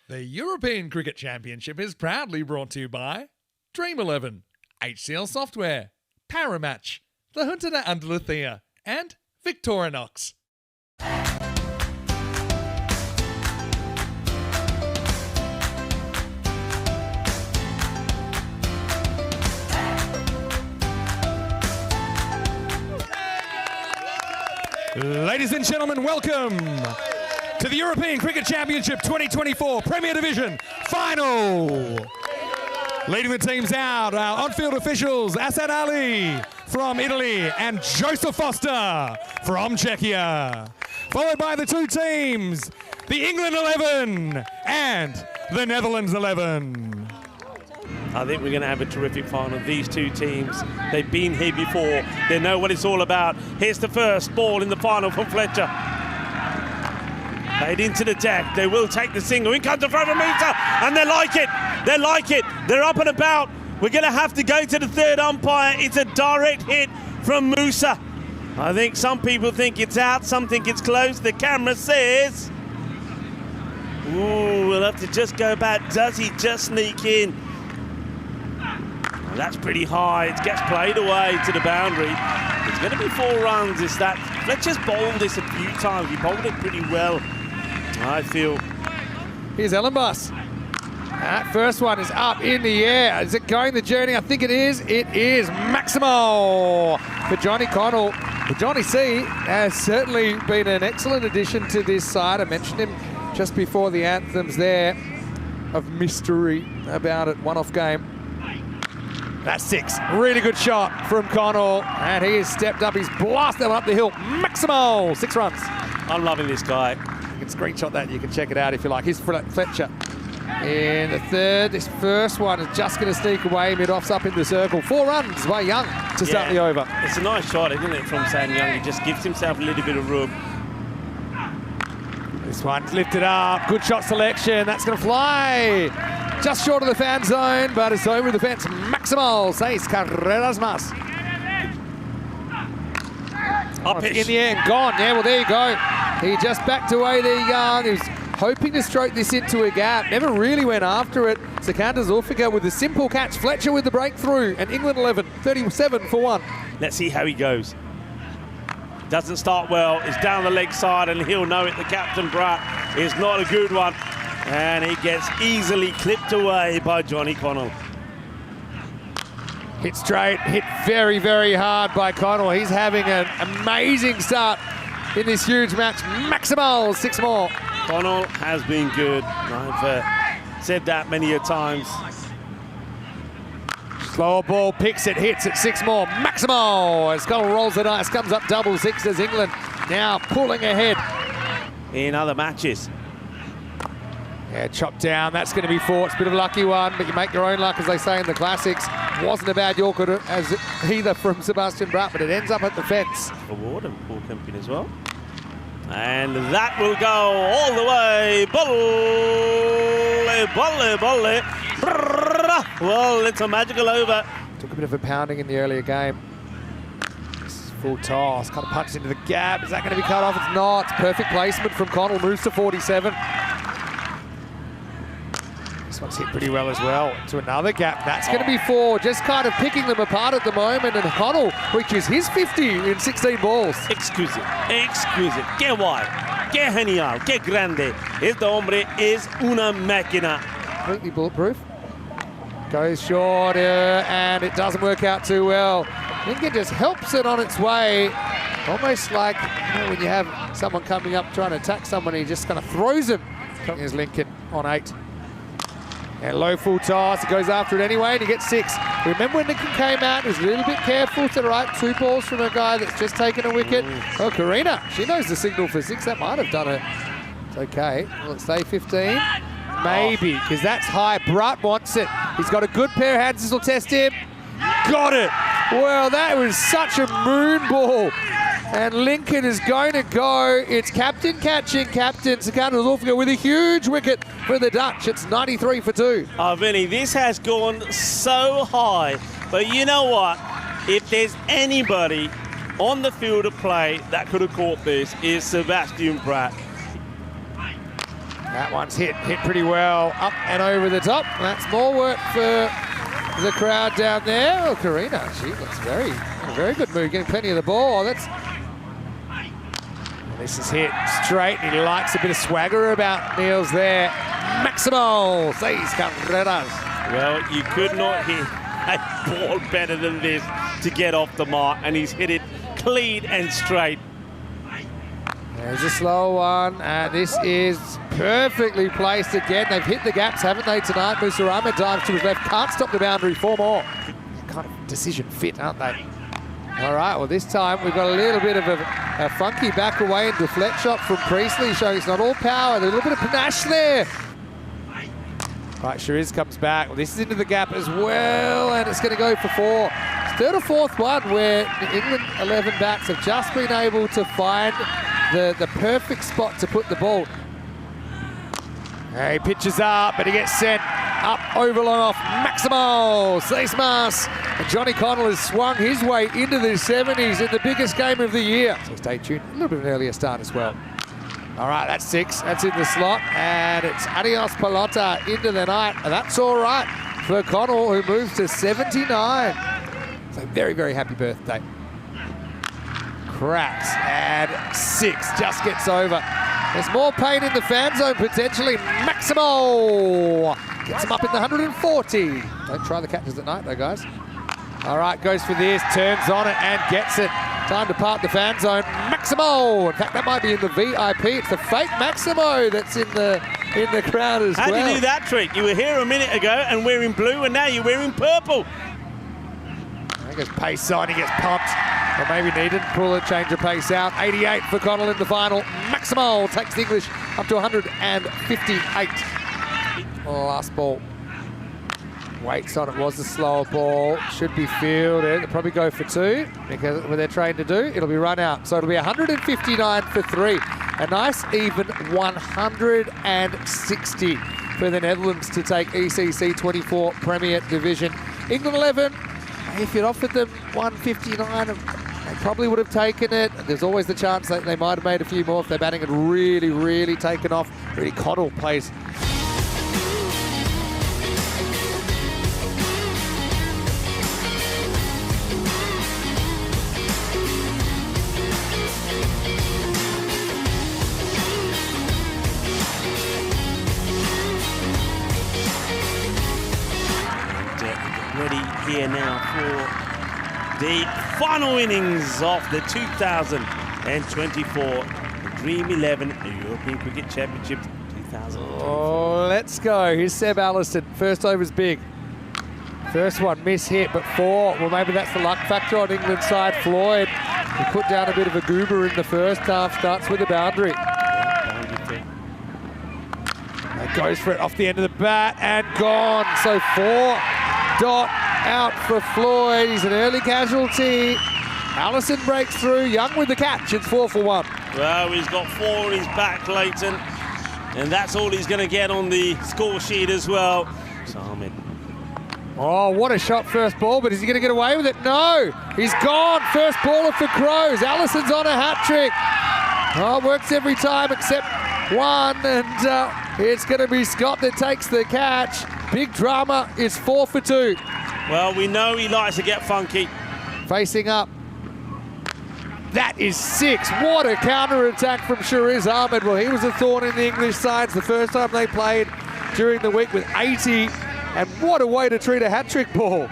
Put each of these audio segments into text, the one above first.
The European Cricket Championship is proudly brought to you by Dream 11, HCL Software, Paramatch, the Junta de Andalucía, and Victorinox. Ladies and gentlemen, welcome to the European Cricket Championship 2024 Premier Division Final. Leading the teams out, our on-field officials, Asad Ali from Italy and Joseph Foster from Czechia. Followed by the two teams, the England 11 and the Netherlands 11. I think we're going to have a terrific final. These two teams, they've been here before. They know what it's all about. Here's the first ball in the final from Fletcher. Played into the deck. They will take the single. In comes the throw from Musa, and they like it. They like it. They're up and about. We're going to have to go to the third umpire. It's a direct hit from Musa. I think some people think it's out. Some think it's close. The camera says... Ooh, we'll have to just go back. Does he just sneak in? That's pretty high. It gets played away to the boundary. It's going to be 4 runs. Is that Fletcher's bowled this a few times. He bowled it pretty well, I feel. Here's Ellenbus. That first one is up in the air. Is it going the journey? I think it is. It is Maximo for Johnny Connell. Johnny C has certainly been an excellent addition to this side. I mentioned him just before the anthems there of mystery about it. One-off game. That's 6. Really good shot from Connell. And he has stepped up. He's blasted that one up the hill. Maximo, 6 runs. I'm loving this guy. You can screenshot that. You can check it out if you like. Here's Fletcher in the third. This first one is just going to sneak away. Mid-off's up in the circle. 4 runs by Young to start the over. It's a nice shot, isn't it, from Sam Young? He just gives himself a little bit of room. This one's lifted up. Good shot selection. That's going to fly. Just short of the fan zone, but it's over the fence. Maximo, 6 carreras más. Up-ish. In the air, gone. Yeah, well, there you go. He just backed away there, Young. He was hoping to stroke this into a gap. Never really went after it. Sikander Zulfikar with a simple catch. Fletcher with the breakthrough. And England 11, 37 for 1. Let's see how he goes. Doesn't start well. It's down the leg side, and he'll know it. The captain, Bratt, is not a good one. And he gets easily clipped away by Johnny Connell. Hit straight, hit very, very hard by Connell. He's having an amazing start in this huge match. Maximo, 6 more. Connell has been good. I've said that many a times. Slower ball, picks it, hits it, 6 more. Maximo, as Connell rolls the dice, comes up double 6 as England now pulling ahead in other matches. Yeah, chopped down. That's going to be 4. It's a bit of a lucky one, but you make your own luck, as they say in the classics. Wasn't a bad Yorker as either from Sebastian Bratt, but it ends up at the fence. Award and Paul Kempin as well. And that will go all the way. Well, it's a magical over. Took a bit of a pounding in the earlier game. Full toss, kind of punched into the gap. Is that going to be cut off? It's not. It's perfect placement from Connell. Moves to 47. This one's hit pretty well as well. To another gap. That's going to be 4. Just kind of picking them apart at the moment. And Connell reaches his 50 in 16 balls. Exquisite. Exquisite. Que guay. Que genial. Que grande. Este hombre es una máquina. Completely bulletproof. Goes short and it doesn't work out too well. Lincoln just helps it on its way. Almost like, you know, when you have someone coming up trying to attack someone, he just kind of throws him. Here's Lincoln on 8. And low full toss, he goes after it anyway, and he gets 6. Remember when Lincoln came out, he was a little bit careful to the right. 2 balls from a guy that's just taken a wicket. Oh, Karina, she knows the signal for 6. That might have done it. It's okay. Will it stay 15? Maybe, because that's high. Bratt wants it. He's got a good pair of hands. This will test him. Got it. Well, that was such a moon ball. And Lincoln is going to go. It's captain catching captain. Sikander Zulfikar with a huge wicket for the Dutch. It's 93 for 2. Oh, Vinny, this has gone so high. But you know what? If there's anybody on the field of play that could have caught this, is Sebastian Bratt. That one's hit pretty well, up and over the top. That's more work for the crowd down there. Oh, Karina, she looks in a very good mood, getting plenty of the ball. This is hit straight. He likes a bit of swagger about Niels there. Máximo 6 carreras. Well, you could not hit a ball better than this to get off the mark, and he's hit it clean and straight. There's a slow one, and this is perfectly placed again. They've hit the gaps, haven't they, tonight? Musa Ahmed dives to his left, can't stop the boundary, 4 more. Kind of decision fit, aren't they? All right, well, this time we've got a little bit of a funky back away and deflect shot from Priestley, showing it's not all power. There's a little bit of panache there. Right, Shariz comes back. Well, this is into the gap as well, and it's going to go for 4. It's third or fourth one where the England 11 backs have just been able to find the perfect spot to put the ball. He pitches up, but he gets sent up over long off. Máximo 6 más. And Johnny Connell has swung his way into the 70s in the biggest game of the year. So stay tuned. A little bit of an earlier start as well. All right, that's 6. That's in the slot. And it's adios pelota into the night. And that's all right for Connell, who moves to 79. So very, very happy birthday. Cracks. And 6 just gets over. There's more pain in the fan zone, potentially. Máximo gets him up in the 140. Don't try the catches at night, though, guys. All right, goes for this, turns on it and gets it. Time to part the fan zone. Máximo! In fact, that might be in the VIP. It's the fake Máximo that's in the crowd as well. How do you do that trick? You were here a minute ago and wearing blue, and now you're wearing purple. There goes pace on, he gets pumped. Or maybe needed, pull a change of pace out. 88 for Connell in the final. Máximo takes the English up to 158. Last ball. Waits on it, was a slower ball. Should be fielded. They'll probably go for 2 because what they're trained to do, it'll be run out. So it'll be 159 for 3. A nice even 160 for the Netherlands to take ECC24 Premier Division. England 11, if you'd offered them 159, they probably would have taken it. There's always the chance that they might have made a few more if their batting had really, really taken off. Really, Connell plays. Ready here now for the final innings of the 2024 Dream 11 European Cricket Championship 2024. Oh, let's go. Here's Seb Allison. First over's big. First one, miss hit, but 4. Well, maybe that's the luck factor on England's side. Floyd, he put down a bit of a goober in the first half, starts with a boundary. And goes for it off the end of the bat and gone. So 4. Dot out for Floyd. He's an early casualty. Allison breaks through. Young with the catch. It's 4 for 1. Well, he's got 4 on his back, Clayton. And that's all he's going to get on the score sheet as well. So, Ahmed. Oh, what a shot first ball, but is he going to get away with it? No. He's gone. First baller for Crows. Allison's on a hat-trick. Oh, works every time except one. And it's going to be Scott that takes the catch. Big drama is 4 for 2. Well, we know he likes to get funky. Facing up. That is 6. What a counter-attack from Shariz Ahmed. Well, he was a thorn in the English sides the first time they played during the week with 80. And what a way to treat a hat-trick ball.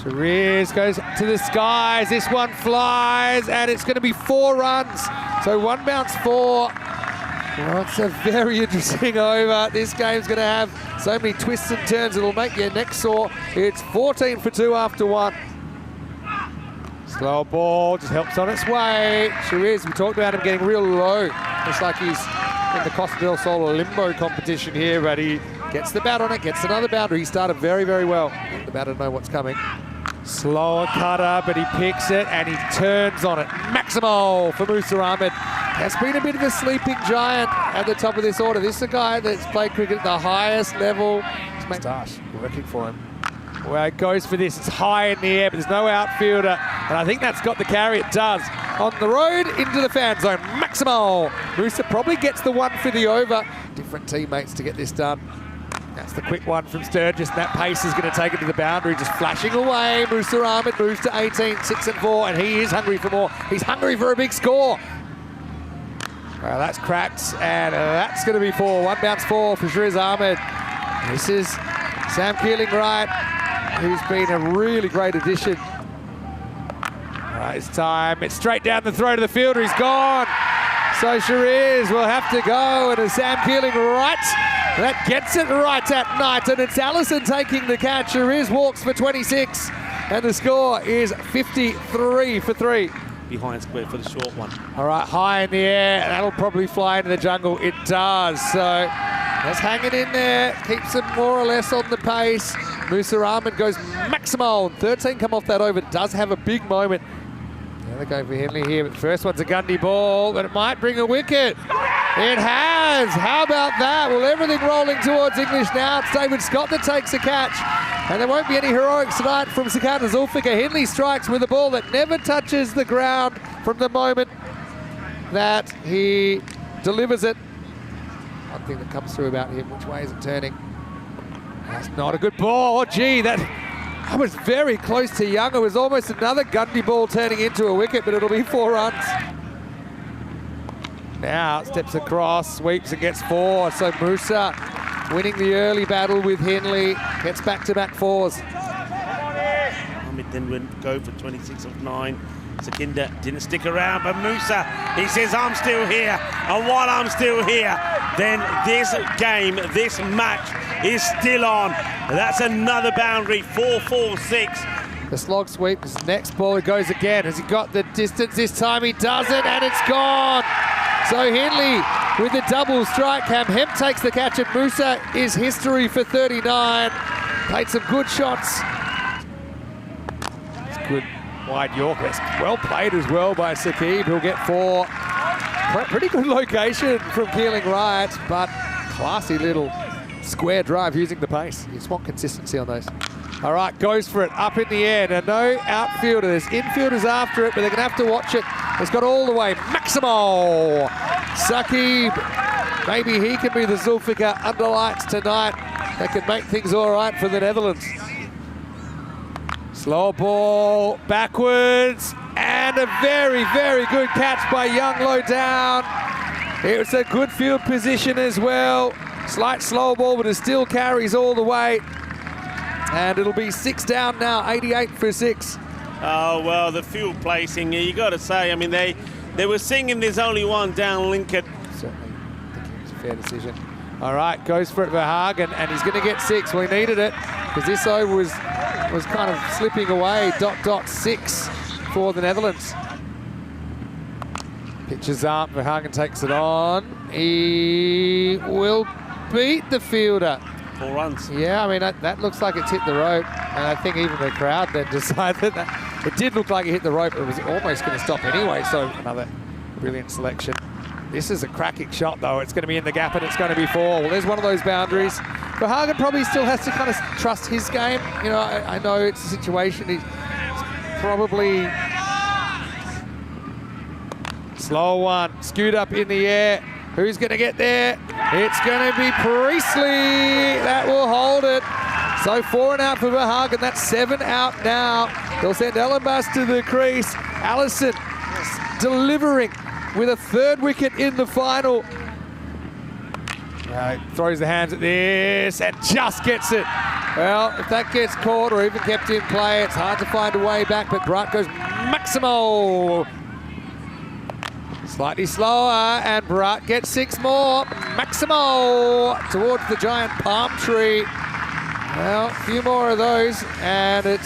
Shariz goes to the skies. This one flies, and it's going to be 4 runs. So 1 bounce 4. Well, it's a very interesting over. This game's going to have so many twists and turns it'll make your neck sore. It's 14 for 2 after 1. Slow ball, just helps on its way. Shariz, we talked about him getting real low. Looks like he's in the Costa del Sol limbo competition here, but he gets the bat on it, gets another boundary. He started very, very well. The batter know what's coming. Slower cutter, but he picks it and he turns on it. Máximo for Musa Ahmed. Has been a bit of a sleeping giant at the top of this order. This is a guy that's played cricket at the highest level. It's working for him. Well, it goes for this. It's high in the air, but there's no outfielder. And I think that's got the carry. It does. On the road, into the fan zone. Maximo. Musa probably gets the one for the over. Different teammates to get this done. That's the quick one from Sturgis. And that pace is going to take it to the boundary. Just flashing away. Musa Ahmed moves to 18, 6 and 4. And he is hungry for more. He's hungry for a big score. Well, that's cracked. And that's going to be 4. One bounce 4 for Shriz Ahmed. This is Sam Keeling-Wright, who's been a really great addition. All right, it's time. It's straight down the throat of the fielder. He's gone. So Shariz will have to go. And it's Sam Keeling-Wright that gets it right at night. And it's Allison taking the catch. Shariz walks for 26. And the score is 53 for 3. Behind square for the short one. All right, high in the air. That'll probably fly into the jungle. It does. So that's hanging in there. Keeps it more or less on the pace. Musa Ahmed goes maximal. 13 come off that over. Does have a big moment. They're going for Henley here, but the first one's a Gundy ball, but it might bring a wicket. It has. How about that? Well, everything rolling towards English now. It's David Scott that takes a catch. And there won't be any heroics tonight from Sakata Zulfikar. Henley strikes with a ball that never touches the ground from the moment that he delivers it. One thing that comes through about him, which way is it turning? That's not a good ball. Oh, gee, that was very close to Young. It was almost another Gundy ball turning into a wicket, but it'll be 4 runs. Now steps across, sweeps and gets 4. So Musa winning the early battle with Henley, gets back-to-back 4s. Ahmed then went go for 26 of 9. Sakinda didn't stick around, but Musa, he says, I'm still here. And while I'm still here, then this game, this match is still on. That's another boundary, 4-4-6. The slog sweep, his next ball, it goes again. Has he got the distance this time? He doesn't, and it's gone. So Henley with the double strike. Cam Hemp takes the catch, and Musa is history for 39. Played some good shots. It's good wide Yorker. Well played as well by Sakib. He'll get 4. Pretty good location from Keeling-Wright, but classy little square drive using the pace. You just want consistency on those. All right, goes for it, up in the air. Now, no outfielder. There's infielders after it, but they're going to have to watch it. It's got all the way. Maximo! Sakib, maybe he can be the Zulfikar underlights tonight. That could make things all right for the Netherlands. Slow ball, backwards, and a very, very good catch by Young low down. It was a good field position as well. Slight slow ball, but it still carries all the way. And it'll be 6 down now, 88 for 6. Oh, well, the field placing, you got to say, I mean, they were singing there's only one down Lincoln. Certainly, I think it was a fair decision. All right, goes for it Verhagen, and he's going to get 6. Well, he needed it, because this over was kind of slipping away. ... 6 for the Netherlands. Pitches up, Verhagen takes it on. He will beat the fielder. 4 runs. Yeah, I mean, that looks like it's hit the rope. And I think even the crowd then decided that it did look like it hit the rope, but it was almost going to stop anyway. So another brilliant selection. This is a cracking shot, though. It's going to be in the gap, and it's going to be 4. Well, there's one of those boundaries. Verhagen probably still has to kind of trust his game. You know, I know it's a situation. He's probably... Slow one. Scoot up in the air. Who's going to get there? It's going to be Priestley. That will hold it. So 4 and out for Verhagen. That's 7 out now. They'll send Ellenbus to the crease. Allison delivering with a 3rd wicket in the final. Throws the hands at this and just gets it. Well, if that gets caught or even kept in play, it's hard to find a way back, but Brat goes Maximo. Slightly slower, and Brat gets 6 more. Maximo towards the giant palm tree. Well, a few more of those, and it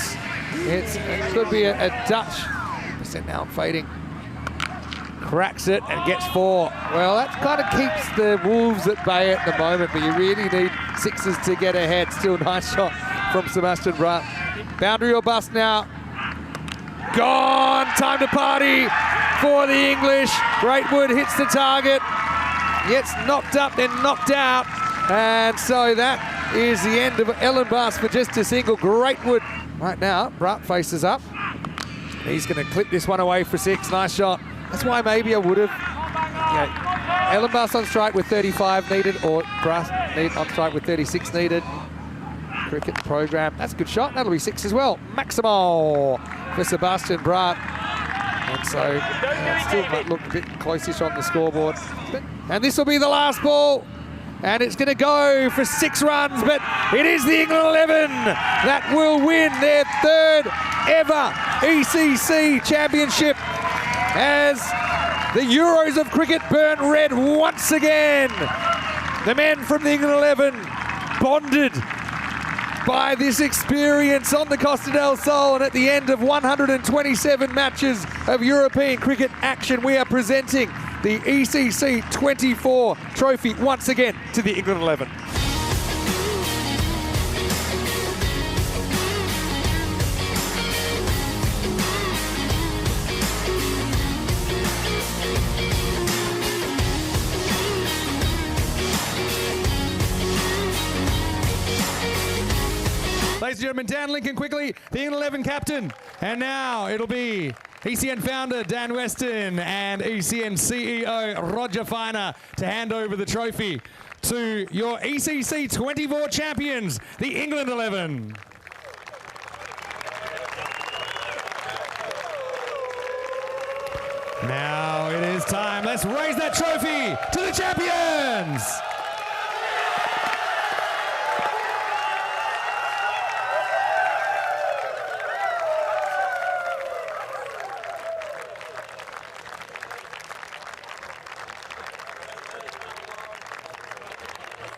could be a Dutch. % now fading. Cracks it and gets 4. Well, that kind of keeps the Wolves at bay at the moment, but you really need 6s to get ahead. Still nice shot from Sebastian Brat. Boundary or bust now. Gone. Time to party for the English. Greatwood hits the target. Gets knocked up, then knocked out. And so that is the end of Ellenbas for just a single. Greatwood right now. Brat faces up. He's going to clip this one away for 6. Nice shot. That's why maybe I would have. Ellenbas on strike with 35 needed, or Brat on strike with 36 needed. Cricket program. That's a good shot. That'll be 6 as well. Maximal for Sebastian Brat. And so still might look a bit close-ish on the scoreboard. And this will be the last ball. And it's going to go for 6 runs, but it is the England 11 that will win their 3rd ever ECC championship as the Euros of cricket burn red once again. The men from the England 11 bonded by this experience on the Costa del Sol, and at the end of 127 matches of European cricket action, we are presenting the ECC24 trophy once again to the England 11. Ladies and gentlemen, Dan Lincoln quickly, the England 11 captain. And now it'll be ECN founder Dan Weston and ECN CEO Roger Finer to hand over the trophy to your ECC 24 champions, the England 11. Now it is time. Let's raise that trophy to the champions.